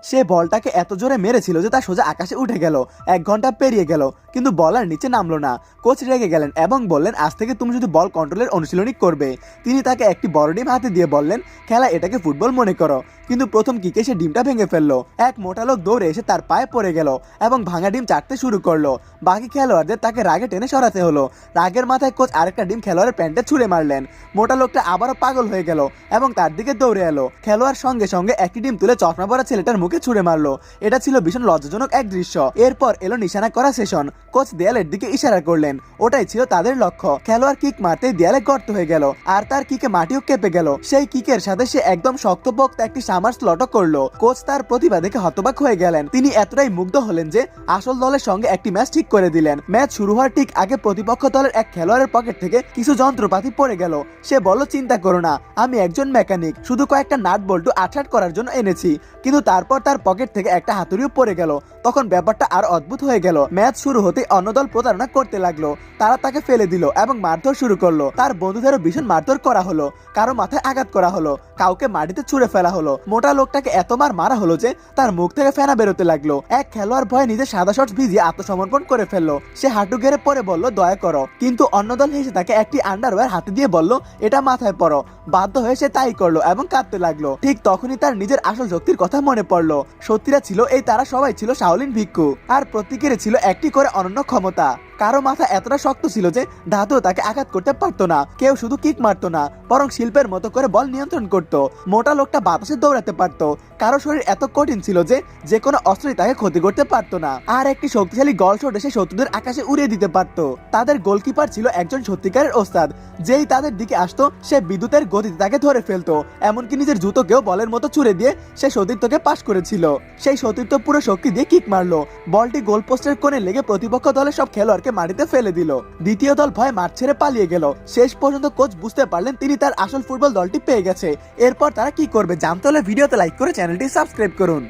সে বলটাকে এত জোরে মেরেছিল যে তা সোজা আকাশে উঠে গেল। 1 ঘন্টা পেরিয়ে গেল কিন্তু বল আর নিচে নামলো না। কোচ রেগে গেলেন এবং বললেন, আজ থেকে তুমি শুধু বল কন্ট্রোলের অনুশীলনী করবে। তিনি তাকে একটি বড় ডিম হাতে দিয়ে বললেন, খেলা এটাকে ফুটবল মনে করো। কিন্তু প্রথম কিকে সে ডিমটা ভেঙে ফেললো। এক মোটা লোক দৌড়ে এসে তার পায়ে পড়ে গেল এবং ভাঙা ডিম চাটতে শুরু করলো। বাকি খেলোয়াড়দের তাকে রাগে টেনে সরাতে হলো। রাগের মাথায় কোচ আরেকটা ডিম খেলোয়াড়ের প্যান্টে ছুঁড়ে মারলেন। মোটা লোকটা আবারও পাগল হয়ে গেল এবং তার দিকে দৌড়ে এলো। খেলোয়াড় সঙ্গে সঙ্গে একটি ডিম তুলে চশমা পরা ছেলেটার মুখে ছুঁড়ে মারলো। এটা ছিল ভীষণ লজ্জাজনক এক দৃশ্য। এরপর এলো নিশানা করা সেশন। কোচ দেয়ালের দিকে ইশারা করলেন, ওটাই ছিল তাদের লক্ষ্য। খেলোয়াড় কিক মারতেই দেয়ালে গর্ত হয়ে গেল আর তার কিকে মাটিও কেঁপে গেল। সেই কিকের সাথে সে একদম শক্তপোক্ত একটি সামার স্লটও করলো। কোচ তার প্রতিভা দেখে হতবাক হয়ে গেলেন। তিনি এতটাই মুগ্ধ হলেন যে আসল দলের সঙ্গে একটি ম্যাচ ঠিক করে দিলেন। ম্যাচ শুরু হওয়ার ঠিক আগে প্রতিপক্ষ দলের এক খেলোয়াড়ের পকেট থেকে কিছু যন্ত্রপাতি পড়ে গেল। সে বলল, চিন্তা করো না, আমি একজন মেকানিক, শুধু কয়েকটা নাট বল্টু আটসাট করার জন্য এনেছি। কিন্তু তারপর তার পকেট থেকে একটা হাতুড়িও পড়ে গেল। তখন ব্যাপারটা আর অদ্ভুত হয়ে গেল। ম্যাচ শুরু হতে অন্য দল প্রতারণা করতে লাগলো। তারা তাকে ফেলে দিল এবং মারধর শুরু করলো। তার বন্ধুদেরও ভীষণ মারধর করা হলো। কারো মাথায় আঘাত করা হলো, কাউকে মাটিতে ছুঁড়ে ফেলা হলো। মোটা লোকটাকে এত মারা হলো যে তার মুখ থেকে ফেনা বেরোতে লাগলো। এক খেলোয়াড় ভয়ে নিজের সাদা শর্টস ভিজিয়ে আত্মসমর্পণ করে ফেললো। সে হাঁটু গেড়ে পরে বলল, দয়া করো। কিন্তু অন্য দল হেসে তাকে একটি আন্ডারওয়্যার হাতে দিয়ে বলল, এটা মাথায় পড়ো। বাধ্য হয়ে সে তাই করলো এবং কাঁদতে লাগলো। ঠিক তখনই তার নিজের আসল শক্তির কথা মনে পড়লো। সত্যিরা ছিল এই, তারা সবাই ছিল শাওলিন ভিক্ষু আর প্রত্যেকেরই ছিল একটি করে অনন্য ক্ষমতা। কারো মাথা এতটা শক্ত ছিল যে ধাতু তাকে আঘাত করতে পারতো না। কেউ শুধু কিক মারতো না, বরং শিল্পের মতো করে বল নিয়ন্ত্রণ করত। মোটা লোকটা বাতাসে দৌড়াতে পারতো। কারো শরীর এত কঠিন ছিল যে যে কোনো অস্ত্রই তাকে ক্ষতি করতে পারতো না। আর একটি শক্তিশালী গল শট এসে শত্রুদের আকাশে উড়িয়ে দিতে পারতো। তাদের গোলকিপার ছিল একজন সত্যিকারের ওস্তাদ। যেই তাদের দিকে আসতো সে বিদ্যুতের গতিতে তাকে ধরে ফেলতো। এমনকি নিজের জুতোকেও বলের মতো ছুড়ে দিয়ে সে সতীর্থকে পাস করেছিল। সেই সতীর্থ পুরো শক্তি দিয়ে কিক মারলো। বলটি গোলপোস্টের কোণে লেগে প্রতিপক্ষ দলের সব খেলোয়াড়কে মাটিতে ফেলে দিল। দ্বিতীয় দল ভয়ে মাঠ ছেড়ে পালিয়ে গেল। শেষ পর্যন্ত কোচ বুঝতে পারলেন তিনি তার আসল ফুটবল দলটি পেয়ে গেছে। এরপর তারা কি করবে জানতে হলে ভিডিওতে লাইক করে চ্যানেলটি সাবস্ক্রাইব করুন।